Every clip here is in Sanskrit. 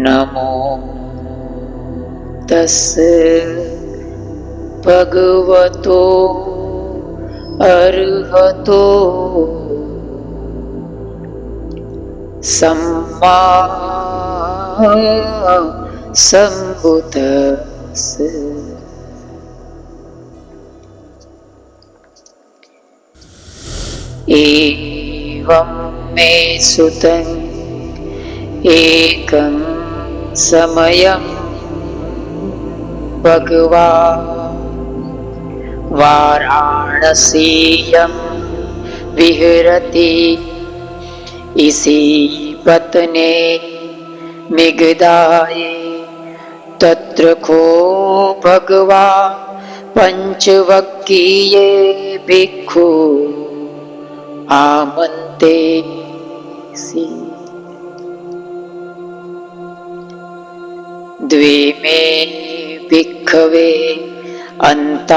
नमो तस्से भगवतो अरहतो सम्मा सम्बुद्धस्से। एवं मे सुतं एकं समयं भगवान् वाराणसीयं विहरति इसी पत्ने मिगदाये तत्र को भगवान् पंचवक्कीये भिक्खु आमन्तेसि। द्वे मे भिक्खवे अन्तापब्बजितेन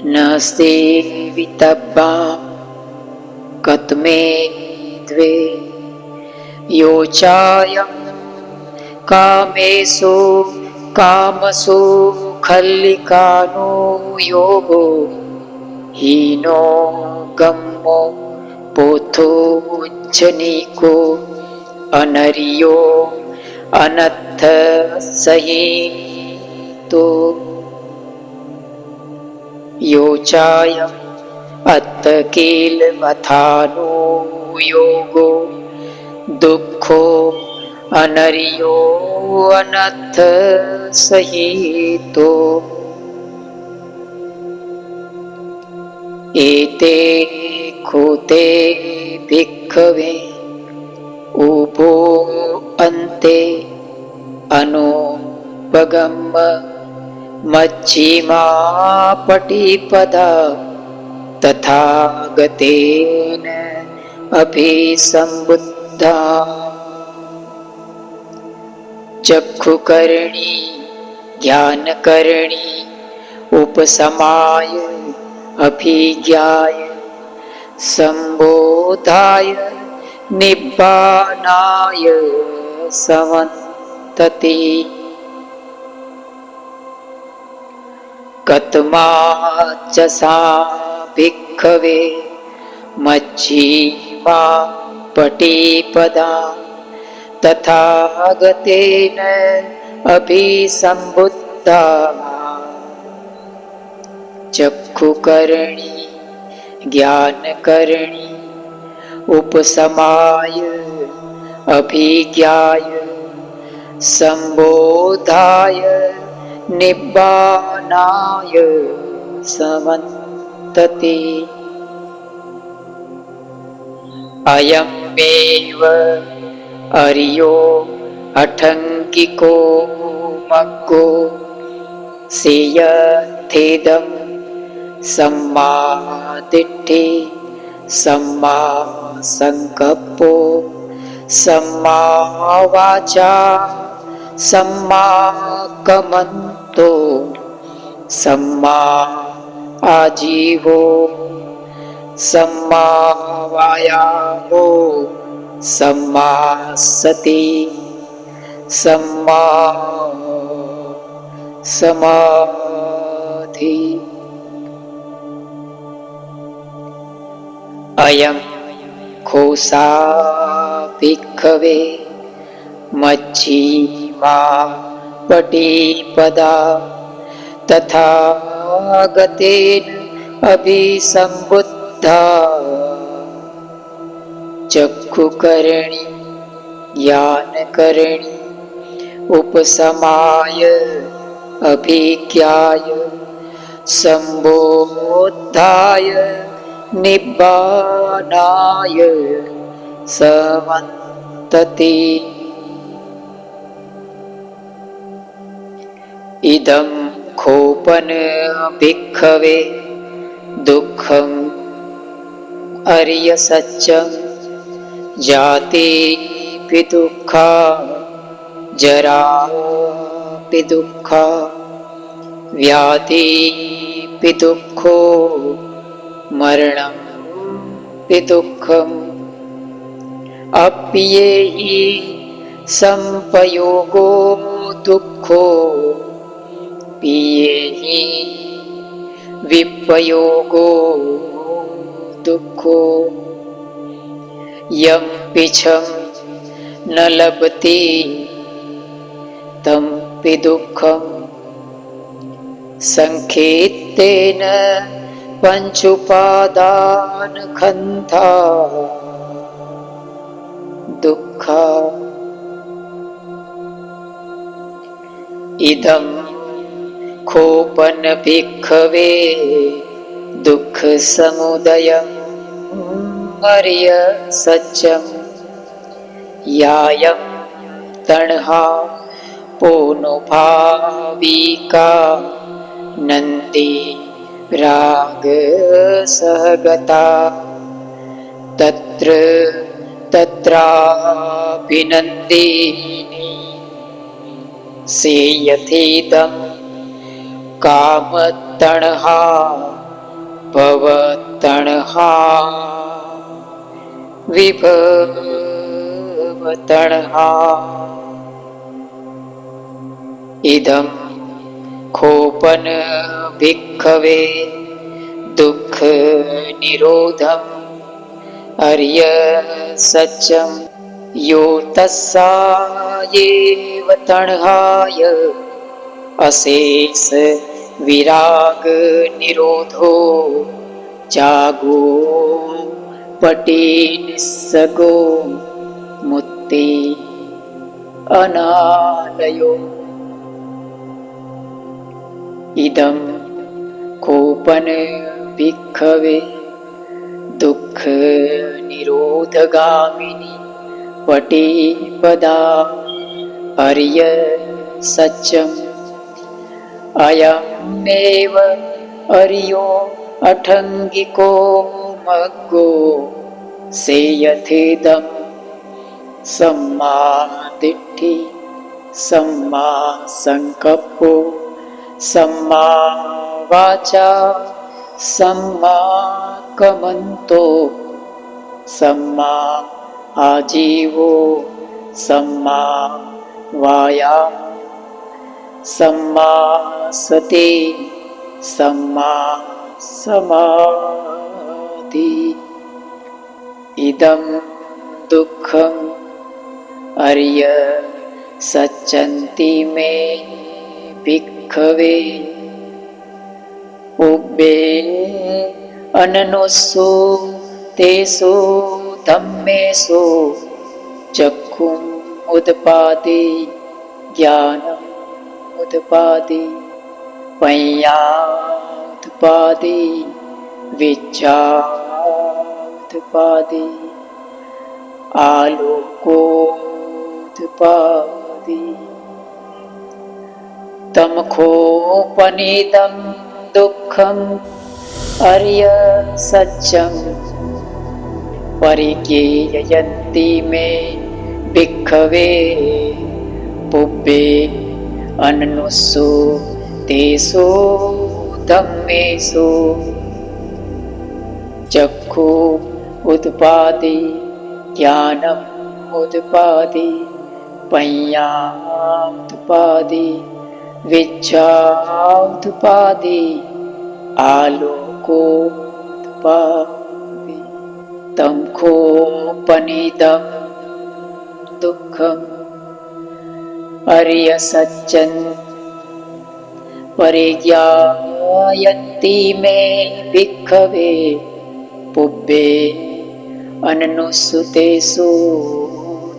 न सेवितव्या कतमे द्वे योचायं कामेषु कामसु खल्लिकानो योगो हीनो गम्मो पोथोज्जनिको अनर्यो अनत्थ सहितो योचायम् अत्थ किलमथानो योगो दुःखो अनर्यो अनत्थ सहितो एते खूते भिक्खवे उभो अन्ते अनुपगम्य मच्छिमा पटिपदा तथागतेन अभिसम्बुद्धा चक्षुकर्णी ज्ञानकर्णी उपसमाय अभिज्ञाय सम्बोधाय निब्बानाय समन्तति। कतमाच्च सा भिक्खवे मच्छिमा पटिपदा तथागतेन अभिसम्बुद्धा चक्षुकर्णी ज्ञानकर्णी उपसमाय अभिज्ञाय सम्बोधाय निब्बानाय समन्तति। अयमेव अर्यो अठङ्गिको मग्गो सेयथेदं सम्मा दिट्ठि सम्मा संकप्पो सम्मा वाचा सम्मा कम्मन्तो सम्मा आजीवो सम्मा वायामो सम्मा सति सम्मा समाधि। अयं खोसा भिक्खवे मच्छिमा पटिपदा तथागतेन अभिसम्बुद्धा चक्षुकर्णी ज्ञानकर्णी उपसमाय अभिज्ञाय सम्बोधाय निब्बानाय समन्तति। इदं खोपन भिक्खवे दुःखम् अर्यसत्यं जातिऽपि दुःखा जरापि दुःखा व्याधिऽपि दुःखो मरणमपि दुःखम् अप्येहि संपयोगो दुःखो पियेहि विपयोगो दुःखो यं पिछं न लभते तं पि दुःखम् संखेत्तेन पंचुपादानखन्धा दुःखा इदं खोपन भिक्खवे दुःखसमुदयं अर्य सत्यं यायं तण्हा पोनुभाविका नन्दी राग सहगता तत्र तत्राभिनन्दिनी सेयथेदं कामतण्हा भवतण्हा विभवतण्हा इदं खोपन भिक्खवे दुःख निरोधम् अर्य सत्यं यो तस्सायेव तण्हाय अशेष विराग निरोधो जागो पटे निस्सगो मुक्ति अनालयो इदं कोपन भिक्खवे दुःख निरोधगामिनी पटे पदा अर्य सत्यम् अयमेव अर्यो अठङ्गिको मग्गो सेयथेदं सम्मा दिट्ठि सम्मा संकप्पो सम्मा वाचा सम्मा कमन्तो सम्मा आजीवो सम्मा वायाम सम्मा सति सम्मा समाधि इदं दुःखं अर्य सच्चन्ति मे भिक्खवे उब्बे अननुसु तेषु धम्मेषु चक्षुम् उद्पादे ज्ञानम् उद्पादे पञ्यादुत्पादे विद्यादुत्पादे आलोकोदुत्पादे तमखोपनिदं दुःखम् अर्य सत्यं परिज्ञेयन्ति मे भिक्खवे पुब्बे अननुषु तेषु धम्मेषु चक्षु उद्पादे ज्ञानम् उद्पादे पञ्यादुत्पादे विद्यादुत्पादे आलोकोदुत्पादे तं खोपनिदं दुःखम् अर्य सत्यं परिज्ञायन्ति मे भिक्खवे पुब्बे अननुषु तेषु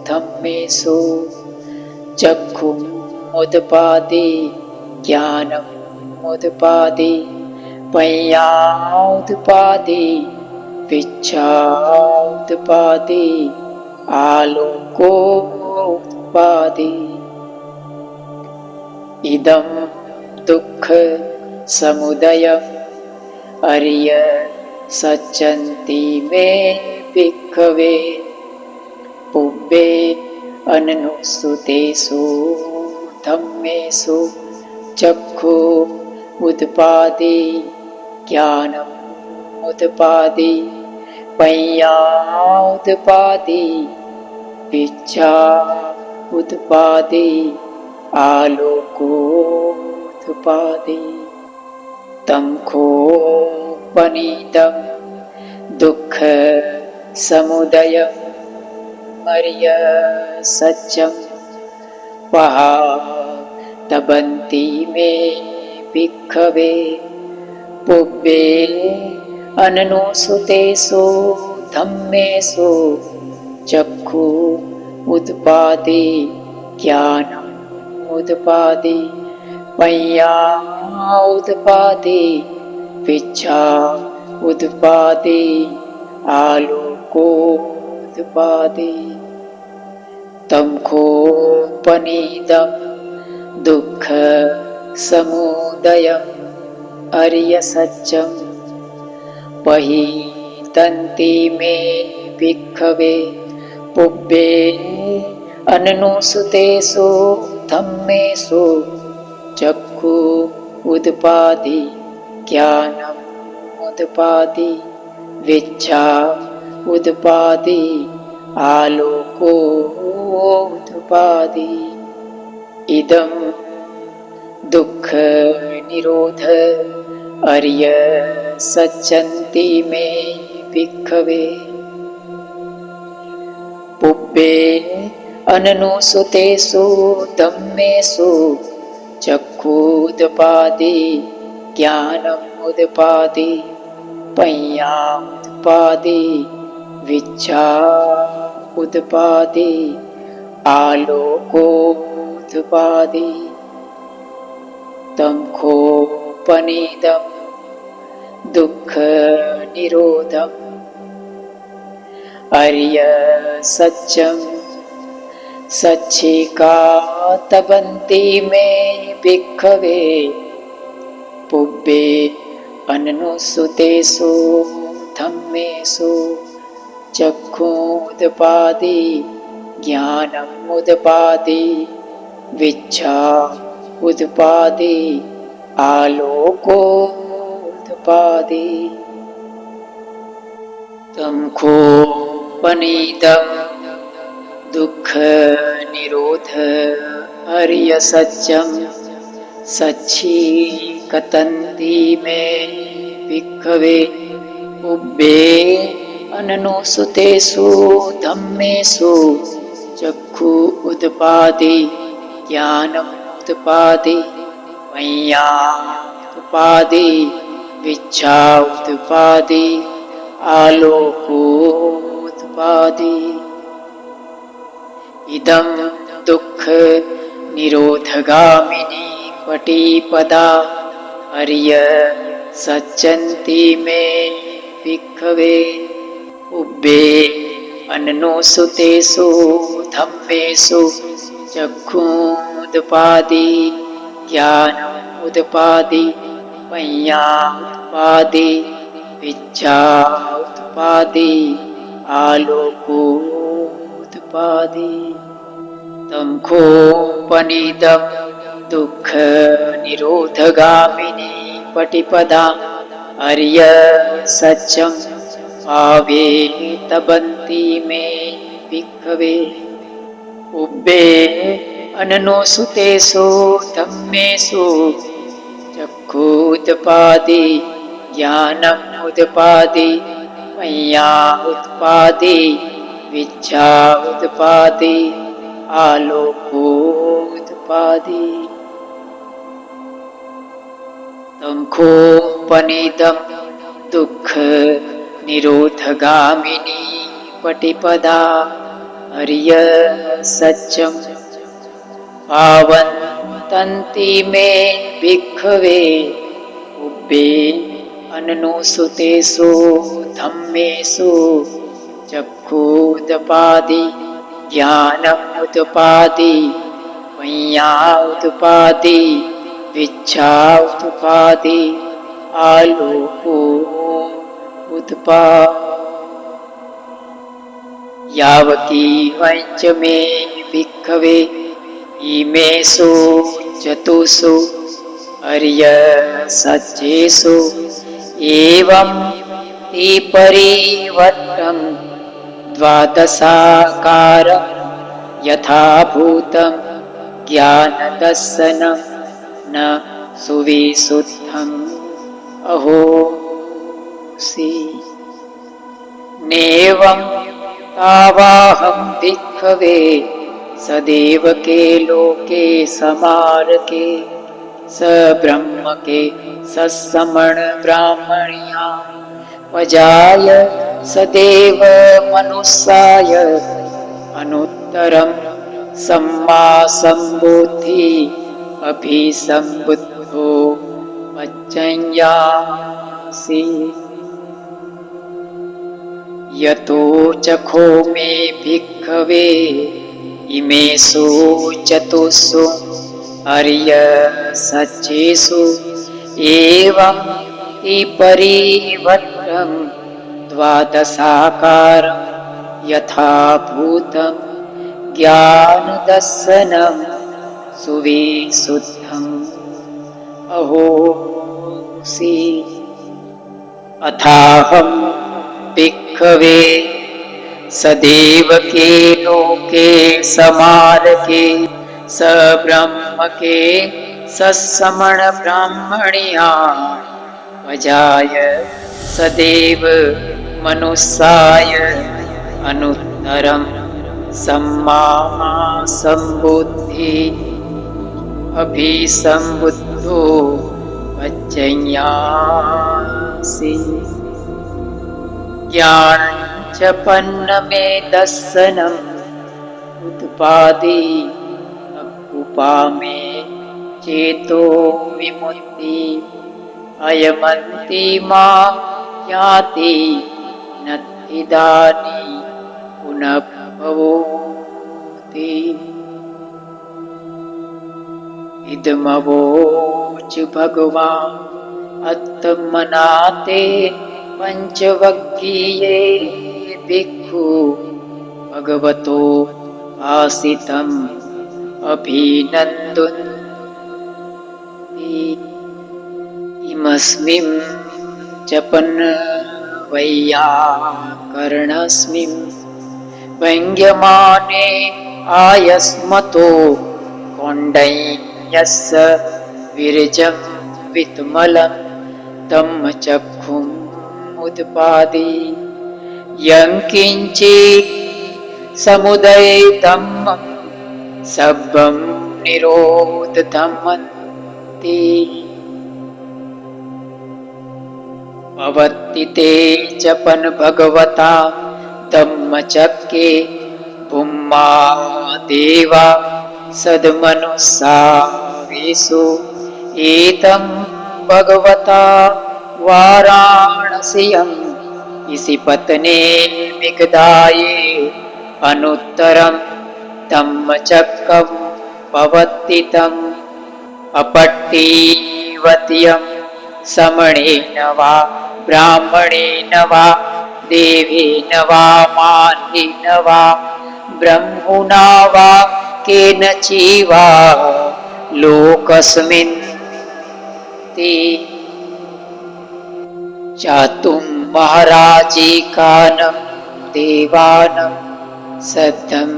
धम्मेषु चक्षुम् उद्पादे ज्ञानम् उद्पादे पञ्यादुत्पादे विद्यादुत्पादे आलोकोदुत्पादे इदं दुःख समुदयम् अर्य सच्चन्ति मे भिक्खवे पुब्बे अननुषु तेषु धम्मेषु चक्षु उद्पादे ज्ञानम् उद्पादे पञ्यादुत्पादे विच्छा उत्पादे आलोकोत्पादे तं खोपनीतं दुःख समुदयम् अर्य सत्यं पहातबन्ति मे भिक्खवे पुब्बे अननुसुतेषु धम्मेषु चक्षु उत्पादे ज्ञानम् उत्पादे पय्या उत्पादे विच्छा उत्पादे आलोको उत्पादे तं खोपनीतं दुःख समुदयम् अर्य सत्यं पहितन्ति मे भिक्खवे पुब्बे अननुसुतेषु धम्मेषु चक्षु उत्पादे ज्ञानम् उत्पादे विच्छा उत्पादे आलोको उत्पादे इदं दुःख निरोध अर्य सच्चन्ति मे भिक्खवे पुब्बे अननुसुतेषु धम्मेषु चक्षुदपादे ज्ञानमुदपादे पय्यामुदपादे विच्छा उदपादे आलोकोदपादे तं खोपनीतं दुःख निरोधम् अर्य सत्यं सच्चिकातबन्ति मे भिक्खवे पुब्बे अननुसुतेषु धम्मेषु चक्षुदपादे ज्ञानमुदपादे विच्छा उदपादे आलोकोदपादे तं खोपनीतं दुःख निरोध अर्य सत्यं सच्चिकतन्ति मे भिक्खवे पुब्बे अननुसुतेषु धम्मेषु चक्षु उदपादे ज्ञानमुदपादे पय्यामुदपादे विच्छा उदपादे आलोकोदपादे इदं दुःख निरोधगामिनी पटिपदा अर्य सच्चन्ति मे भिक्खवे पुब्बे अननुसुतेषु धम्मेषु चक्षुदपादे ज्ञानमुदपादे पय्यामुदपादे विच्छा उदपादे आलोकोदपादे तं खोपनीतं दुःख निरोधगामिनी पटिपदा अर्य सत्यं आवेतबन्ति मे भिक्खवे पुब्बे अननुसुतेषु धम्मेषु चक्षुदपादे ज्ञानमुदपादे पय्यामुदपादे विच्छा उदपादे आलोकोदपादे तं खोपनीतं दुःख निरोधगामिनी पटिपदा अर्य सत्यं पावन्तन्ति मे भिक्खवे पुब्बे अननुसुतेषु धम्मेषु चक्षुदपादे ज्ञानमुदपादे पय्यामुदपादे विच्छा उदपादे आलोकोदपादे यावकीवञ्च मे भिक्खवे इमेषु चतुषु अर्य सत्येषु एवं ते परिवर्तं द्वादशाकार यथाभूतं ज्ञानदर्शनं न सुविशुद्धम् अहोसि नेवं तावाहं भिक्खवे सदेव के लोके समारके स ब्रह्म के सत्समण ब्राह्मणिया वजाय सदेव मनुष्याय अनुत्तरं सम्मा सम्बुद्धि अभिसम्बुद्धो मज्जन्यासि यतो चखो मे भिक्खवे इमेषु चतुषु आर्य सच्चेषु एवं हि परिवर्तं द्वादशाकारं यथाभूतं ज्ञानदर्शनं सुविशुद्धम् अहोसि अथाहं भिक्खवे सदेव के लोके समारके स ब्रह्म के सत्समण ब्राह्मणिया वजाय सदेव मनुष्याय अनुत्तरं सम्मा सम्बुद्धि अभिसम्बुद्धो मज्जन्यासि ज्ञानं च पन्न मे दर्शनम् उत्पादि उपामे चेतो विमुक्ति अयमन्ति मां याति नत्थिदानि पुनः भवति इदमवोच भगवान् आत्मनाते पंचवक्कीये भिक्खु भगवतो आसितम् अभिनन्दन्ति इमस्मिन् जपन् वैयाकरणस्मिन् व्यङ्ग्यमाने आयस्मतो कौण्डिन्यस्य विरजं वित्मलं धम्मचक्षुम् उत्पादि यङ्किञ्चित् समुदयधम्मं सब्बं निरोधधम्मन्ति भवति ते जपन् भगवता धम्मचक्रे भूम्मा देवा सद्मनुष्यावेषु एतं भगवता वाराणस्याम् इसिपत्ने विगदाये अनुत्तरं धम्मचक्रं पवत्तितम् अपट्टिवत्यं समणेन वा ब्राह्मणेन वा देवेन वा मान्येन वा ब्रह्मणा वा केनचिवा लोकस्मिन् ते चातुं महाराजिकानं देवानं सद्धं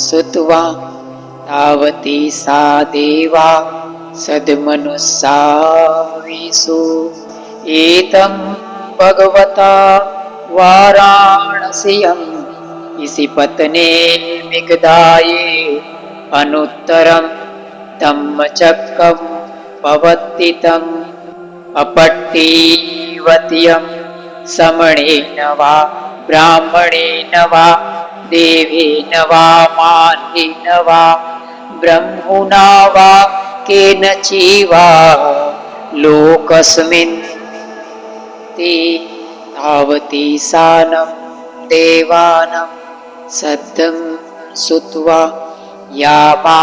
सुत्वा तावती सा देवा सद्मनुष्यावेषु एतं भगवता वाराणस्याम् इसिपत्ने विगदाये अनुत्तरं धम्मचक्रं पवत्तितम् अपट्टिवत्यं समणेन वा ब्राह्मणेन वा देवेन वा मान्येन वा ब्रह्मणा वा केनचिवा लोकस्मिन् ते तावती सानं देवानं सद्धं सुत्वा यामा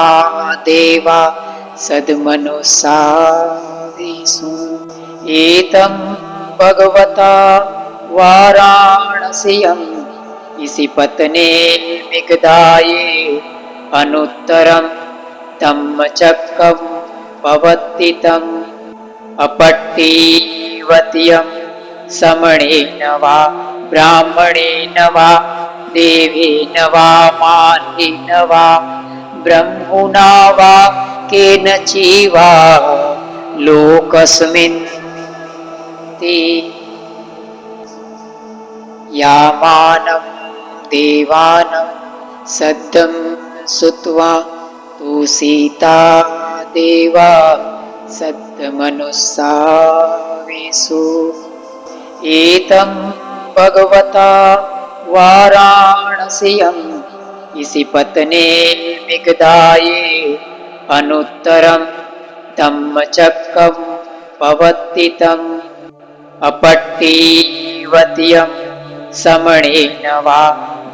देवा सद्मनुष्यावेषु एतं भगवता वाराणस्याम् इसिपत्ने विगदाये अनुत्तरं धम्मचक्रं पवत्तितम् अपट्टिवत्यं समणेन वा ब्राह्मणेन वा देवेन वा मान्येन वा ब्रह्मणा वा केनचिवा लोकस्मिन् ते यामानं देवानं सद्दं सुत्वा तुसीता देवा सद्दमनुस्सावेषु एतं भगवता वाराणस्याम् इसिपत्ने मिगधाये अनुत्तरं धम्मचक्कं पवत्तितम् अपट्टिवत्यं समणेन वा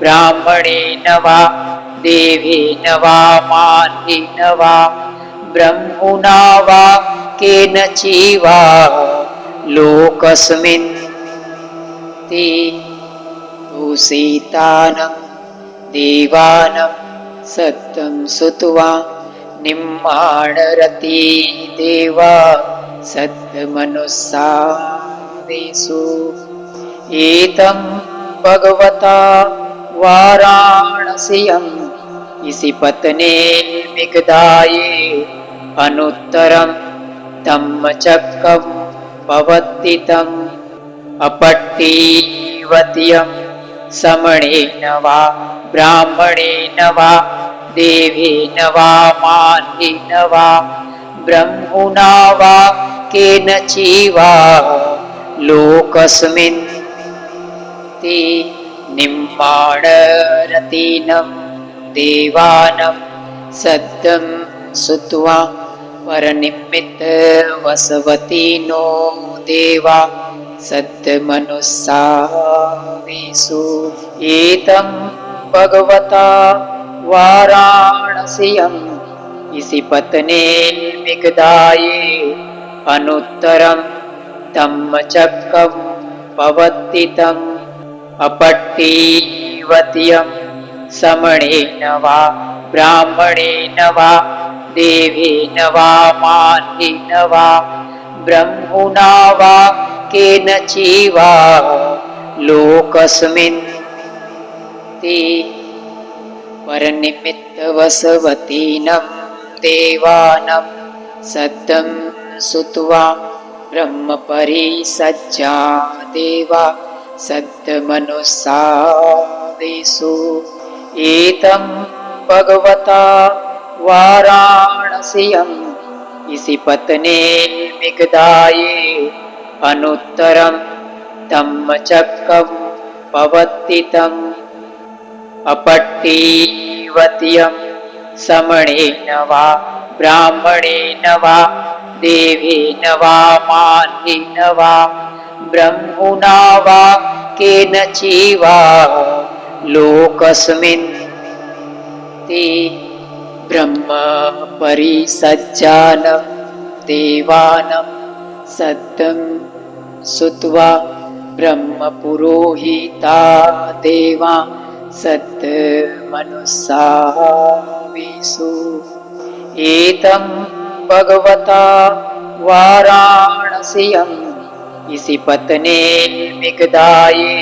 ब्राह्मणेन वा देवेन वा मान्येन वा ब्रह्मणा वा केनचिवा लोकस्मिन् ते तुसीतानं देवानं सत्तं सुत्वा निम्माणरति देवा सद्मनुस्सावेषु एतं भगवता वाराणस्याम् इसिपत्ने मिगधाये अनुत्तरं धम्मचक्कं पवत्तितम् अपट्टिवत्यं समणेन वा ब्राह्मणेन वा देवेन वा मान्येन वा ब्रह्मणा वा केनचिवा लोकस्मिन् ते निम्माणरतीनं देवानं सद्दं सुत्वा परनिमित्तवसवतीनो देवा सद्मनुस्सावेषु एतं भगवता वाराणस्याम् इसिपत्ने मिगधाये अनुत्तरं धम्मचक्कं पवत्तितम् अपट्टिवत्यं समणेन वा ब्राह्मणेन वा देवेन वा मान्येन वा ब्रह्मणा वा केनचिवा लोकस्मिन् ते परनिमित्तवसवतीनं देवानं सद्दं सुत्वा ब्रह्मपरिसज्जा देवा सद्मनुस्सावेषु एतं भगवता वाराणस्याम् इसिपत्ने मिगधाये अनुत्तरं धम्मचक्कं पवत्तितम् अपट्टिवत्यं समणेन वा ब्राह्मणेन वा देवेन वा मान्येन वा ब्रह्मणा वा केनचिवा लोकस्मिन् ते ब्रह्मपरिसज्जानं देवानं सद्दं सुत्वा ब्रह्मपुरोहिता देवा सद्मनुस्सावेषु एतं भगवता वाराणस्याम् इसिपत्ने मिगधाये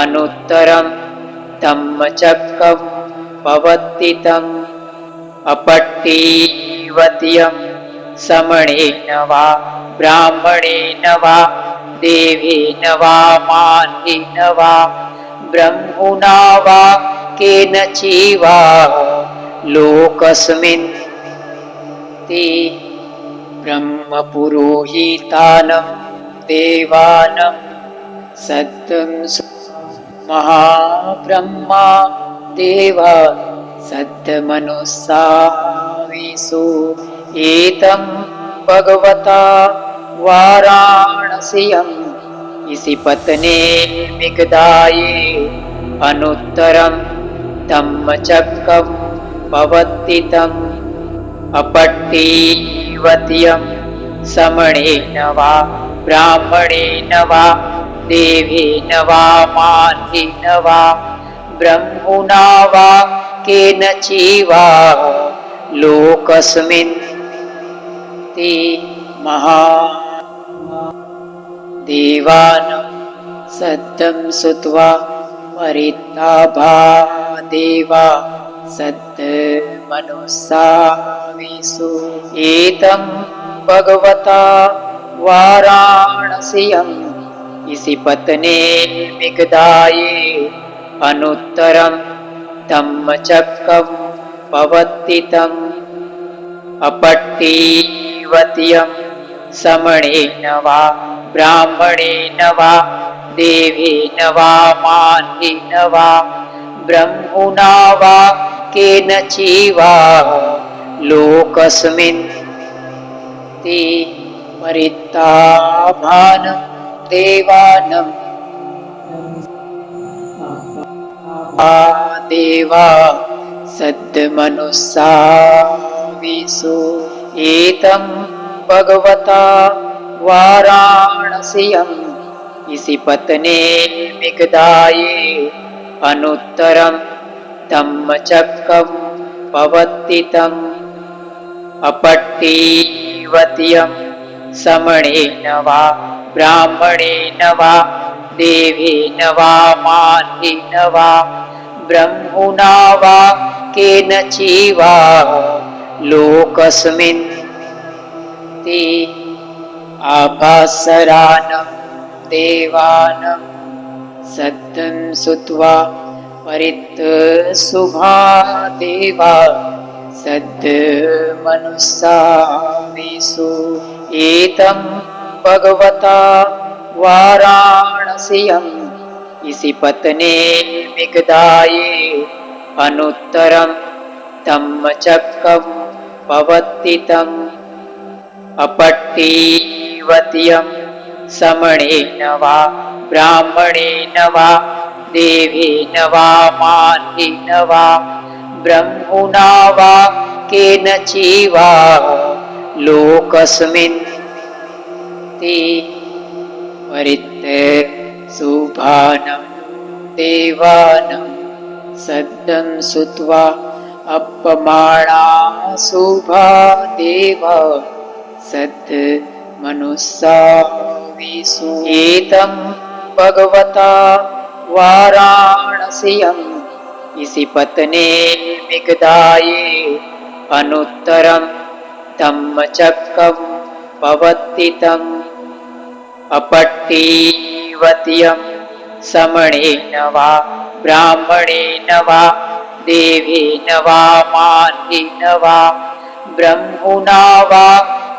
अनुत्तरं धम्मचक्कं पवत्तितम् अपट्टिवत्यं समणेन वा ब्राह्मणेन वा देवेन वा मान्येन वा ब्रह्मणा वा केनचिवा लोकस्मिन् ते ब्रह्मपुरोहितानं देवानं सद्दं महाब्रह्मा देवा सद्मनुस्सावेषु एतं भगवता वाराणस्याम् इसिपत्ने मिगधाये अनुत्तरं धम्मचक्कं पवत्तितम् अपट्टिवत्यं समणेन वा ब्राह्मणेन वा देवेन वा मान्येन वा ब्रह्मणा वा केनचिवा लोकस्मिन् ते देवानं सद्दं सुत्वा परिताभा देवा सद्मनुस्सा विसु एतं भगवता वाराणस्यम् इसिपत्ने मिगदाये अनुत्तरं धम्मचक्रं पवत्तितम् अपट्टिवत्यं समणेन वा ब्राह्मणेन वा देवेन वा मान्येन वा ब्रह्मणा वा केनचिवा लोकस्मिन् ते परिताभानं देवानं देवा सद्मनुस्सा विसु एतं भगवता वाराणस्यम् इसिपत्ने मिगदाये अनुत्तरं धम्मचक्रं पवत्तितम् अपट्टिवत्यं समणेन वा ब्राह्मणेन वा देवेन वा मान्येन वा ब्रह्मणा वा केनचिवा लोकस्मिन् ते आभासरानं देवानं सद्दं सुत्वा परितशुभा देवा सद्मनुस्सा विसु एतं भगवता वाराणस्यम् इसिपत्ने मिगदाये अनुत्तरं धम्मचक्रं पवत्तितम् अपट्टिवत्यं समणेन वा ब्राह्मणेन वा देवेन वा मान्येन वा ब्रह्मणा वा केनचिवा लोकस्मिन् ते परितशुभानं देवानं सद्दं सुत्वा अपमाना शुभा देवा सद्मनुस्सा विसु एतं भगवता वाराणस्यम् इसिपत्ने मिगदाये अनुत्तरं धम्मचक्रं पवत्तितम् अपट्टिवत्यं समणेन वा ब्राह्मणेन वा देवेन वा मान्येन वा ब्रह्मणा वा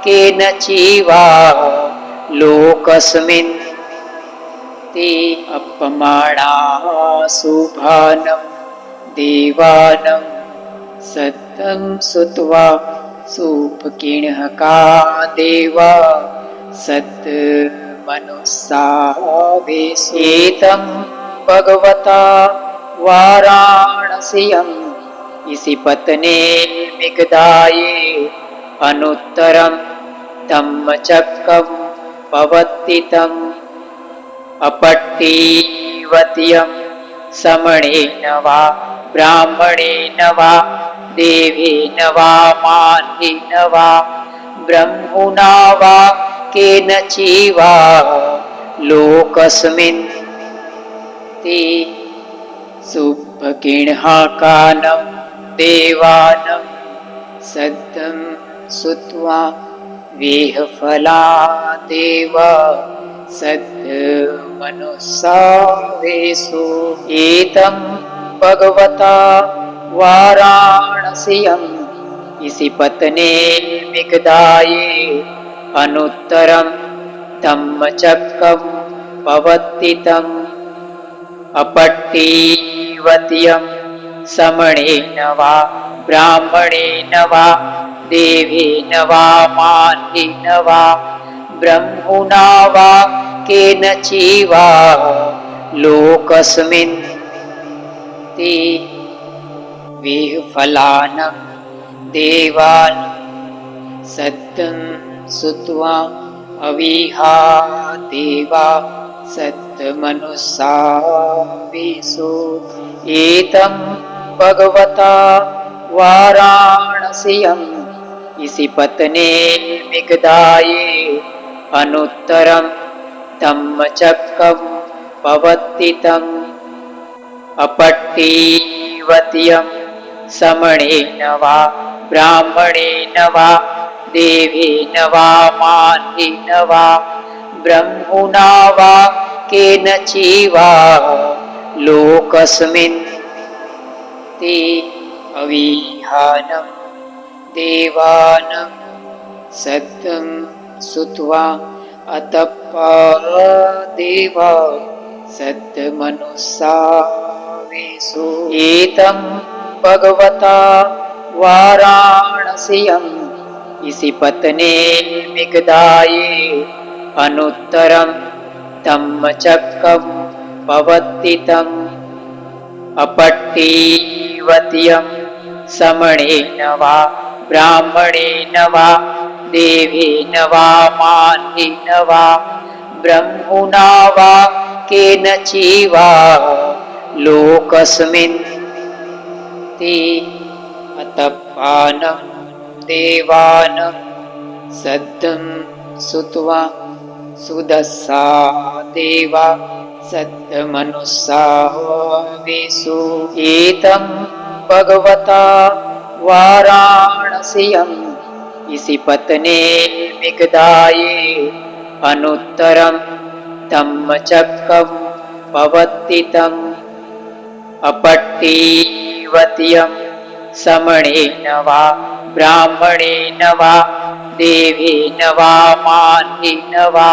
केनचिवा लोकस्मिन् ते अपमाना शुभानं देवानं सद्दं सुत्वा सुपकिणका देवा सद्मनुस्सा विसु एतं भगवता वाराणस्यम् इसिपत्ने मिगदाये अनुत्तरं धम्मचक्रं पवत्तितम् अपट्टिवत्यं समणेन वा ब्राह्मणेन वा देवेन वा मान्येन वा ब्रह्मणा वा केनचिवा लोकस्मिन् ते सुपकिणकानं देवानं सद्दं सुत्वा वेहफला देवा सद्मनुस्सा विसु एतं भगवता वाराणस्यम् इसिपत्ने मिगदाये अनुत्तरं धम्मचक्रं पवत्तितम् अपट्टिवत्यं समणेन वा ब्राह्मणेन वा देवेन वा मान्येन वा ब्रह्मणा वा केनचिवा लोकस्मिन् ते विफलानं देवानं सद्दं सुत्वा अविहा देवा सद्मनुस्सा विसु एतं भगवता वाराणस्यम् इसिपत्ने मिगदाये अनुत्तरं धम्मचक्रं पवत्तितम् अपट्टीवत्यं समणेन वा ब्राह्मणेन वा देवेन वा मान्येन वा ब्रह्मणा वा केनचिवा लोकस्मिन् ते अविहानं देवानं सद्यं सुत्वा अतप्पा देवा सद्मनुस्सावेषु एतं भगवता वाराणस्याम् इसिपत्ने मिगदाये अनुत्तरं धम्मचक्रं पवत्तितम् अपट्टीवत्यं समणेन वा ब्राह्मणेन वा देवेन वा मान्येन वा ब्रह्मणा वा केनचिवा लोकस्मिन् ते अतप्पानं देवानं सद्यं सुत्वा सुदस्सा देवा सद्मनुस्सावेषु एतं भगवता वाराणस्याम् इसिपत्ने मिगदाये अनुत्तरं धम्मचक्रं पवत्तितम् अपट्टीवत्यं समणेन वा ब्राह्मणेन वा देवेन वा मान्येन वा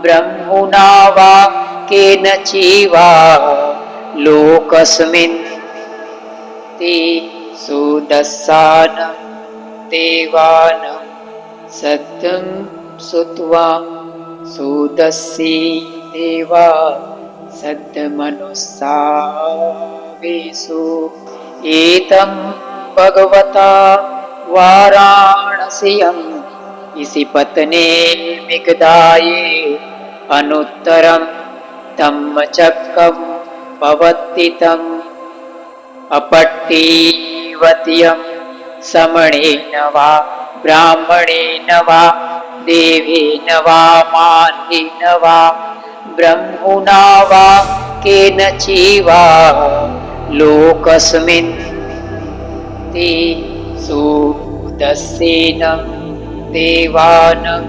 ब्रह्मणा वा केनचिवा लोकस्मिन् ते सुदस्सानं देवानं सद्यं सुत्वा सुदस्सी देवा सद्मनुस्सावेषु एतं भगवता वाराणस्याम् इसिपत्ने मिगदाये अनुत्तरं धम्मचक्रं पवत्तितम् अपट्टीवत्यं समणेन वा ब्राह्मणेन वा देवेन वा मान्येन वा ब्रह्मणा वा केनचिवा लोकस्मिन् ते सुदस्सेनं देवानं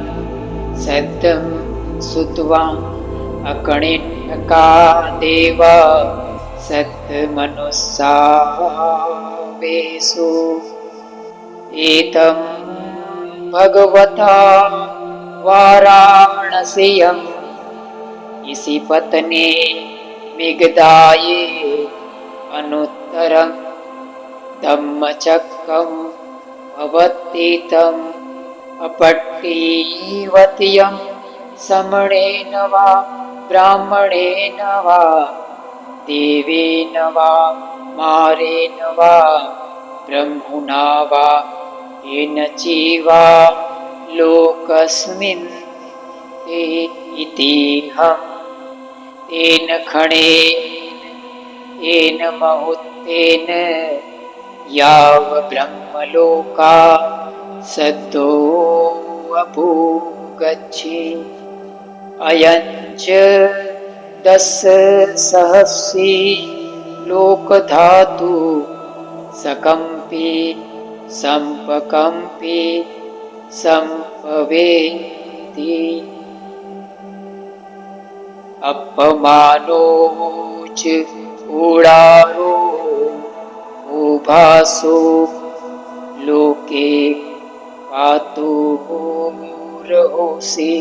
सद्यं सुत्वा अकणिका देवा सद्मनुस्सावेषु एतं भगवता वाराणस्याम् इसिपत्ने मिगदाये अनुत्तरं धम्मचक्रं पवत्तितम् अपट्टीवत्यं समणेन वा ब्राह्मणेन वा देवेन वा मारेण वा ब्रह्मणा वा केनचिवा लोकस्मिन् ते इतिहं तेन खणेन येन मुहूर्तेन याव ब्रह्मलोका सद्यो अभूगच्छे अयञ्च दशसहस्री लोकधातु सकम्पि सम्पकम्पि सम्भवेति अपमानोच उडारो उभासो लोके पातु रहोसि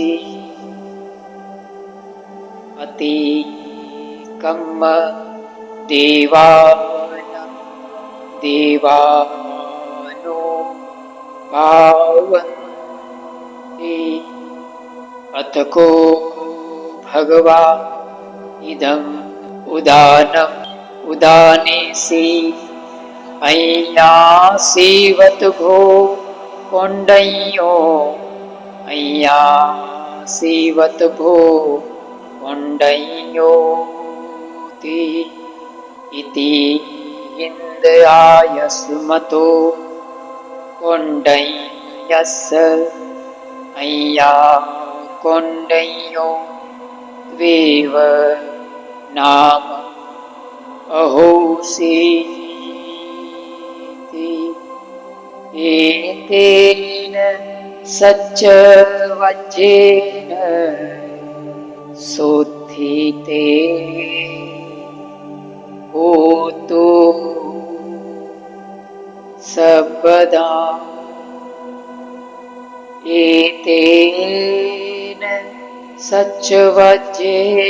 अतिकम्म देवानो पावन्ति अथ को भगवा इदम् उदानम् उदानेसि अय्यासीवत भो कोण्डय्यो अय्यासीवत भो कोण्डय्योति इति इन्द्रायस्मतो कोण्डय्यस्य अय्या कोण्डय्यो द्वेव नाम अहोसीति एतेन सच्चवज्जेन सोत्थिते होतो सर्वदा एतेन सच्चवज्जेन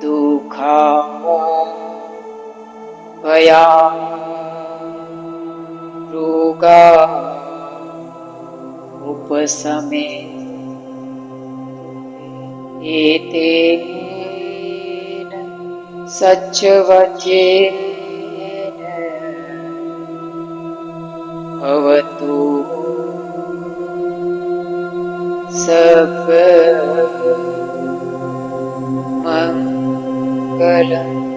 दुःखा भया रोगा उपशमे एतेन सच्चवज्जेन भवतु सर्वमङ्गलम्।